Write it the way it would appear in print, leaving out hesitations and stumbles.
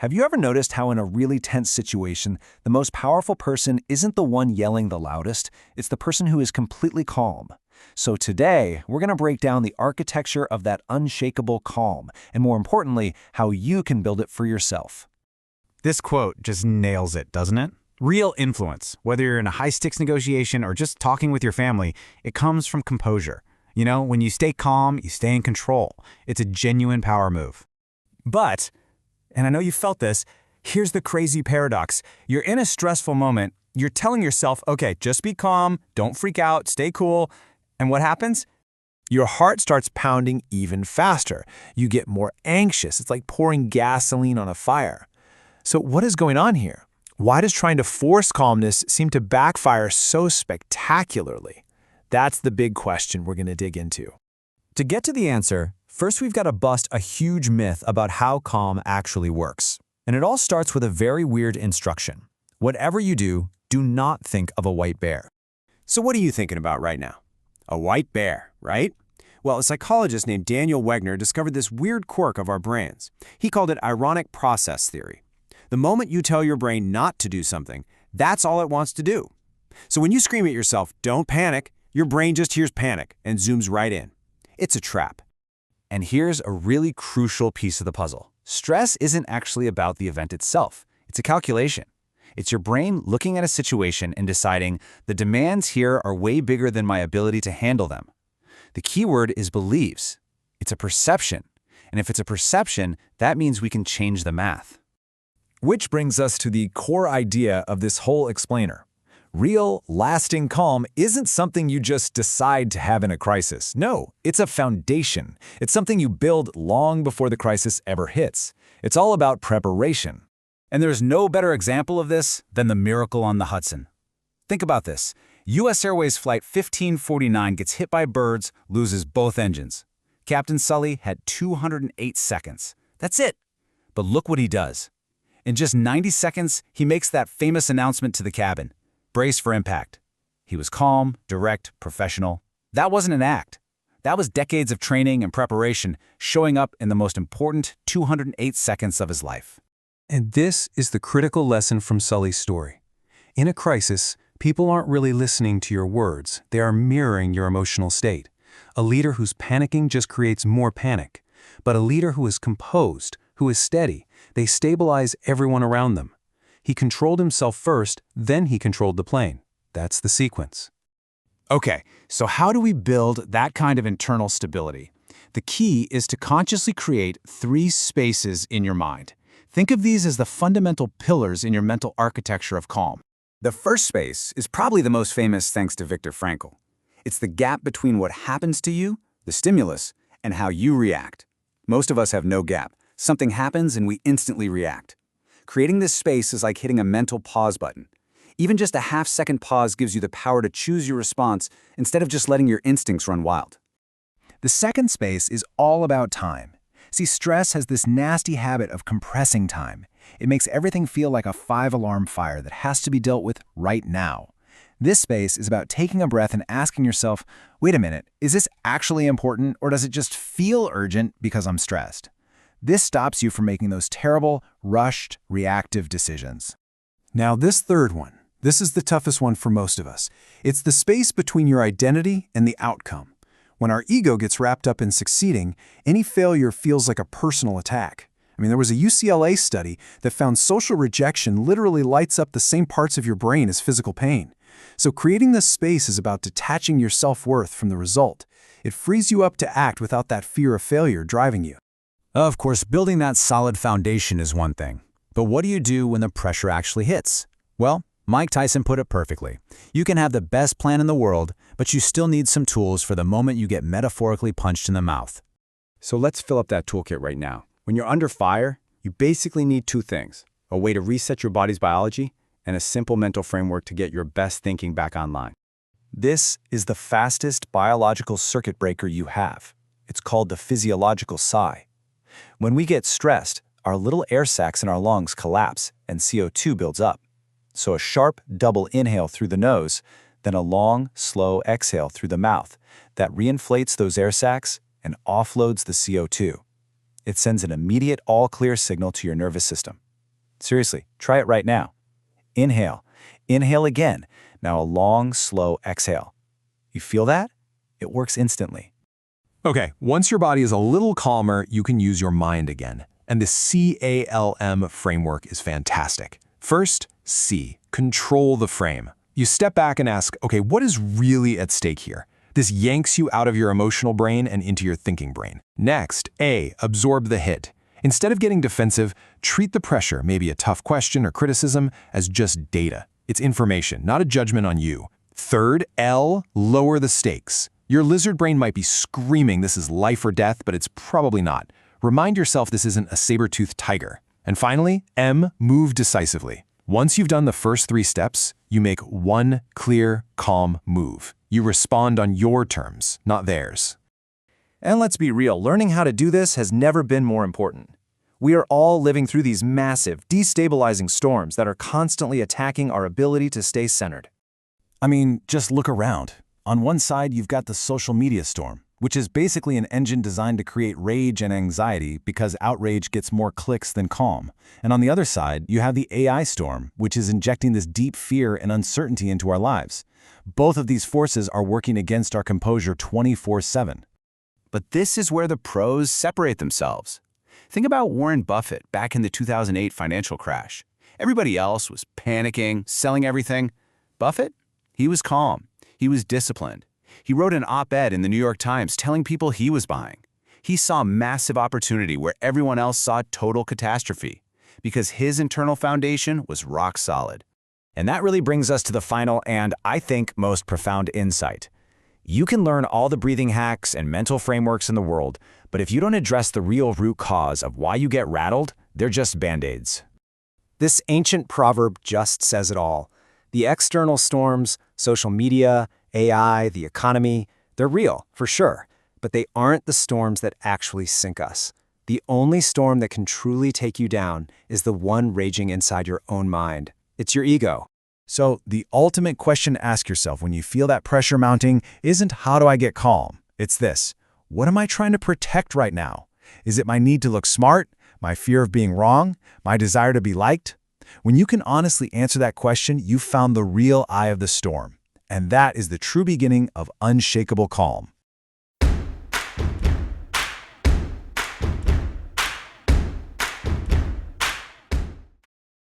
Have you ever noticed how in a really tense situation, the most powerful person isn't the one yelling the loudest, it's the person who is completely calm? So today, we're going to break down the architecture of that unshakable calm, and more importantly, how you can build it for yourself. This quote just nails it, doesn't it? Real influence, whether you're in a high-stakes negotiation or just talking with your family, it comes from composure. You know, when you stay calm, you stay in control. It's a genuine power move. But, and I know you felt this, here's the crazy paradox. You're in a stressful moment, you're telling yourself, okay, just be calm, don't freak out, stay cool, and what happens? Your heart starts pounding even faster. You get more anxious. It's like pouring gasoline on a fire. So what is going on here? Why does trying to force calmness seem to backfire so spectacularly? That's the big question we're going to dig into. To get to the answer, first we've got to bust a huge myth about how calm actually works. And it all starts with a very weird instruction. Whatever you do, do not think of a white bear. So what are you thinking about right now? A white bear, right? Well, a psychologist named Daniel Wegner discovered this weird quirk of our brains. He called it ironic process theory. The moment you tell your brain not to do something, that's all it wants to do. So when you scream at yourself, don't panic, your brain just hears panic and zooms right in. It's a trap. And here's a really crucial piece of the puzzle. Stress isn't actually about the event itself. It's a calculation. It's your brain looking at a situation and deciding the demands here are way bigger than my ability to handle them. The key word is believes. It's a perception. And if it's a perception, that means we can change the math. Which brings us to the core idea of this whole explainer. Real, lasting calm isn't something you just decide to have in a crisis. No, it's a foundation. It's something you build long before the crisis ever hits. It's all about preparation. And there's no better example of this than the miracle on the Hudson. Think about this. U.S. Airways Flight 1549 gets hit by birds, loses both engines. Captain Sully had 208 seconds. That's it. But look what he does. In just 90 seconds, he makes that famous announcement to the cabin. Brace for impact. He was calm, direct, professional. That wasn't an act. That was decades of training and preparation showing up in the most important 208 seconds of his life. And this is the critical lesson from Sully's story. In a crisis, people aren't really listening to your words. They are mirroring your emotional state. A leader who's panicking just creates more panic. But a leader who is composed, who is steady, they stabilize everyone around them. He controlled himself first, then he controlled the plane. That's the sequence. Okay, so how do we build that kind of internal stability? The key is to consciously create 3 spaces in your mind. Think of these as the fundamental pillars in your mental architecture of calm. The first space is probably the most famous thanks to Viktor Frankl. It's the gap between what happens to you, the stimulus, and how you react. Most of us have no gap. Something happens and we instantly react. Creating this space is like hitting a mental pause button. Even just a half-second pause gives you the power to choose your response instead of just letting your instincts run wild. The second space is all about time. See, stress has this nasty habit of compressing time. It makes everything feel like a 5-alarm fire that has to be dealt with right now. This space is about taking a breath and asking yourself, wait a minute, is this actually important or does it just feel urgent because I'm stressed? This stops you from making those terrible, rushed, reactive decisions. Now this third one, this is the toughest one for most of us. It's the space between your identity and the outcome. When our ego gets wrapped up in succeeding, any failure feels like a personal attack. There was a UCLA study that found social rejection literally lights up the same parts of your brain as physical pain. So creating this space is about detaching your self-worth from the result. It frees you up to act without that fear of failure driving you. Of course, building that solid foundation is one thing. But what do you do when the pressure actually hits? Well, Mike Tyson put it perfectly. You can have the best plan in the world, but you still need some tools for the moment you get metaphorically punched in the mouth. So let's fill up that toolkit right now. When you're under fire, you basically need 2 things: a way to reset your body's biology and a simple mental framework to get your best thinking back online. This is the fastest biological circuit breaker you have. It's called the physiological sigh. When we get stressed, our little air sacs in our lungs collapse and CO2 builds up. So a sharp double inhale through the nose, then a long, slow exhale through the mouth that reinflates those air sacs and offloads the CO2. It sends an immediate all-clear signal to your nervous system. Seriously, try it right now. Inhale. Inhale again. Now a long, slow exhale. You feel that? It works instantly. Okay, once your body is a little calmer, you can use your mind again. And the CALM framework is fantastic. First, C, control the frame. You step back and ask, okay, what is really at stake here? This yanks you out of your emotional brain and into your thinking brain. Next, A, absorb the hit. Instead of getting defensive, treat the pressure, maybe a tough question or criticism, as just data. It's information, not a judgment on you. Third, L, lower the stakes. Your lizard brain might be screaming this is life or death, but it's probably not. Remind yourself this isn't a saber-toothed tiger. And finally, M, move decisively. Once you've done the first 3 steps, you make one clear, calm move. You respond on your terms, not theirs. And let's be real, learning how to do this has never been more important. We are all living through these massive, destabilizing storms that are constantly attacking our ability to stay centered. I mean, just look around. On one side, you've got the social media storm, which is basically an engine designed to create rage and anxiety because outrage gets more clicks than calm. And on the other side, you have the AI storm, which is injecting this deep fear and uncertainty into our lives. Both of these forces are working against our composure 24/7. But this is where the pros separate themselves. Think about Warren Buffett back in the 2008 financial crash. Everybody else was panicking, selling everything. Buffett? He was calm. He was disciplined. He wrote an op-ed in the New York Times telling people he was buying. He saw massive opportunity where everyone else saw total catastrophe because his internal foundation was rock solid. And that really brings us to the final and, I think, most profound insight. You can learn all the breathing hacks and mental frameworks in the world, but if you don't address the real root cause of why you get rattled, they're just band-aids. This ancient proverb just says it all. The external storms, social media, AI, the economy, they're real, for sure, but they aren't the storms that actually sink us. The only storm that can truly take you down is the one raging inside your own mind. It's your ego. So the ultimate question to ask yourself when you feel that pressure mounting isn't how do I get calm? It's this: what am I trying to protect right now? Is it my need to look smart, my fear of being wrong, my desire to be liked? When you can honestly answer that question, you've found the real eye of the storm. And that is the true beginning of unshakable calm.